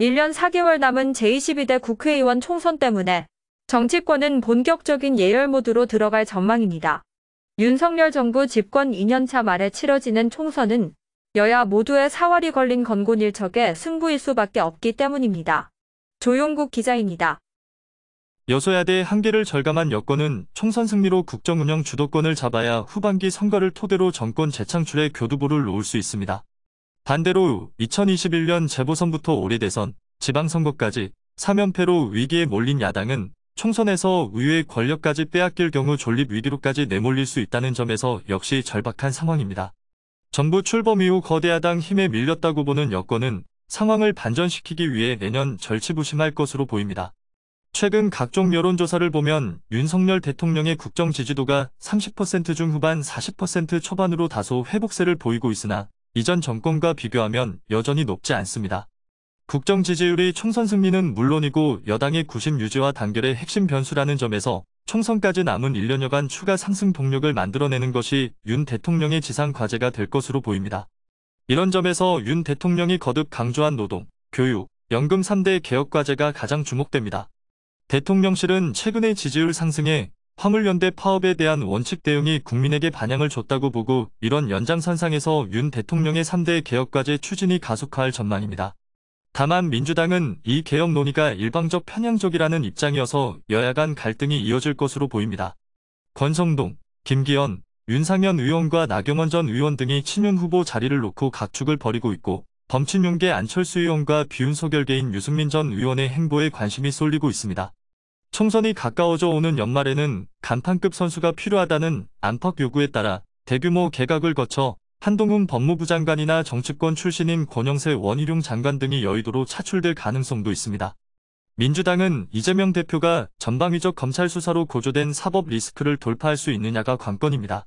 1년 4개월 남은 제22대 국회의원 총선 때문에 정치권은 본격적인 예열 모드로 들어갈 전망입니다. 윤석열 정부 집권 2년차 말에 치러지는 총선은 여야 모두의 사활이 걸린 건곤일척의 승부일 수밖에 없기 때문입니다. 조용국 기자입니다. 여소야대 한계를 절감한 여권은 총선 승리로 국정 운영 주도권을 잡아야 후반기 선거를 토대로 정권 재창출에 교두보를 놓을 수 있습니다. 반대로 2021년 재보선부터 올해 대선, 지방선거까지 3연패로 위기에 몰린 야당은 총선에서 의회 권력까지 빼앗길 경우 존립 위기로까지 내몰릴 수 있다는 점에서 역시 절박한 상황입니다. 정부 출범 이후 거대 야당 힘에 밀렸다고 보는 여권은 상황을 반전시키기 위해 내년 절치부심할 것으로 보입니다. 최근 각종 여론조사를 보면 윤석열 대통령의 국정 지지도가 30% 중후반 40% 초반으로 다소 회복세를 보이고 있으나 이전 정권과 비교하면 여전히 높지 않습니다. 국정 지지율이 총선 승리는 물론이고 여당의 구심 유지와 단결의 핵심 변수라는 점에서 총선까지 남은 1년여간 추가 상승 동력을 만들어내는 것이 윤 대통령의 지상 과제가 될 것으로 보입니다. 이런 점에서 윤 대통령이 거듭 강조한 노동, 교육, 연금 3대 개혁 과제가 가장 주목됩니다. 대통령실은 최근의 지지율 상승에 화물연대 파업에 대한 원칙 대응이 국민에게 반향을 줬다고 보고 이런 연장선상에서 윤 대통령의 3대 개혁과제 추진이 가속화할 전망입니다. 다만 민주당은 이 개혁 논의가 일방적 편향적이라는 입장이어서 여야 간 갈등이 이어질 것으로 보입니다. 권성동, 김기현, 윤상현 의원과 나경원 전 의원 등이 친윤 후보 자리를 놓고 각축을 벌이고 있고 범친윤계 안철수 의원과 비윤석열계인 유승민 전 의원의 행보에 관심이 쏠리고 있습니다. 총선이 가까워져 오는 연말에는 간판급 선수가 필요하다는 안팎 요구에 따라 대규모 개각을 거쳐 한동훈 법무부 장관이나 정치권 출신인 권영세 원희룡 장관 등이 여의도로 차출될 가능성도 있습니다. 민주당은 이재명 대표가 전방위적 검찰 수사로 고조된 사법 리스크를 돌파할 수 있느냐가 관건입니다.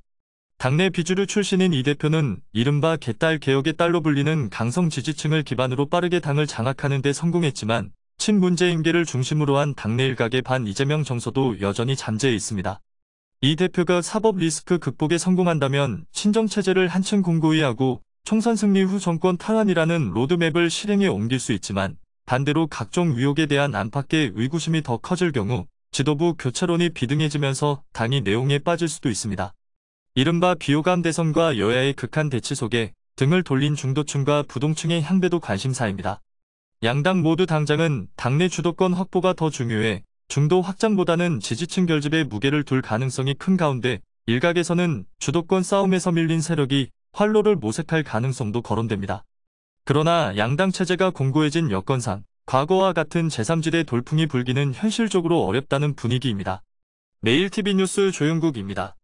당내 비주류 출신인 이 대표는 이른바 개딸 개혁의 딸로 불리는 강성 지지층을 기반으로 빠르게 당을 장악하는 데 성공했지만 친문재인계를 중심으로 한 당내 일각의 반 이재명 정서도 여전히 잠재해 있습니다. 이 대표가 사법 리스크 극복에 성공한다면 친정체제를 한층 공고히 하고 총선 승리 후 정권 탈환이라는 로드맵을 실행에 옮길 수 있지만 반대로 각종 의혹에 대한 안팎의 의구심이 더 커질 경우 지도부 교체론이 비등해지면서 당이 내홍에 빠질 수도 있습니다. 이른바 비호감 대선과 여야의 극한 대치 속에 등을 돌린 중도층과 부동층의 향배도 관심사입니다. 양당 모두 당장은 당내 주도권 확보가 더 중요해 중도 확장보다는 지지층 결집에 무게를 둘 가능성이 큰 가운데 일각에서는 주도권 싸움에서 밀린 세력이 활로를 모색할 가능성도 거론됩니다. 그러나 양당 체제가 공고해진 여건상 과거와 같은 제3지대 돌풍이 불기는 현실적으로 어렵다는 분위기입니다. 매일TV뉴스 조용국입니다.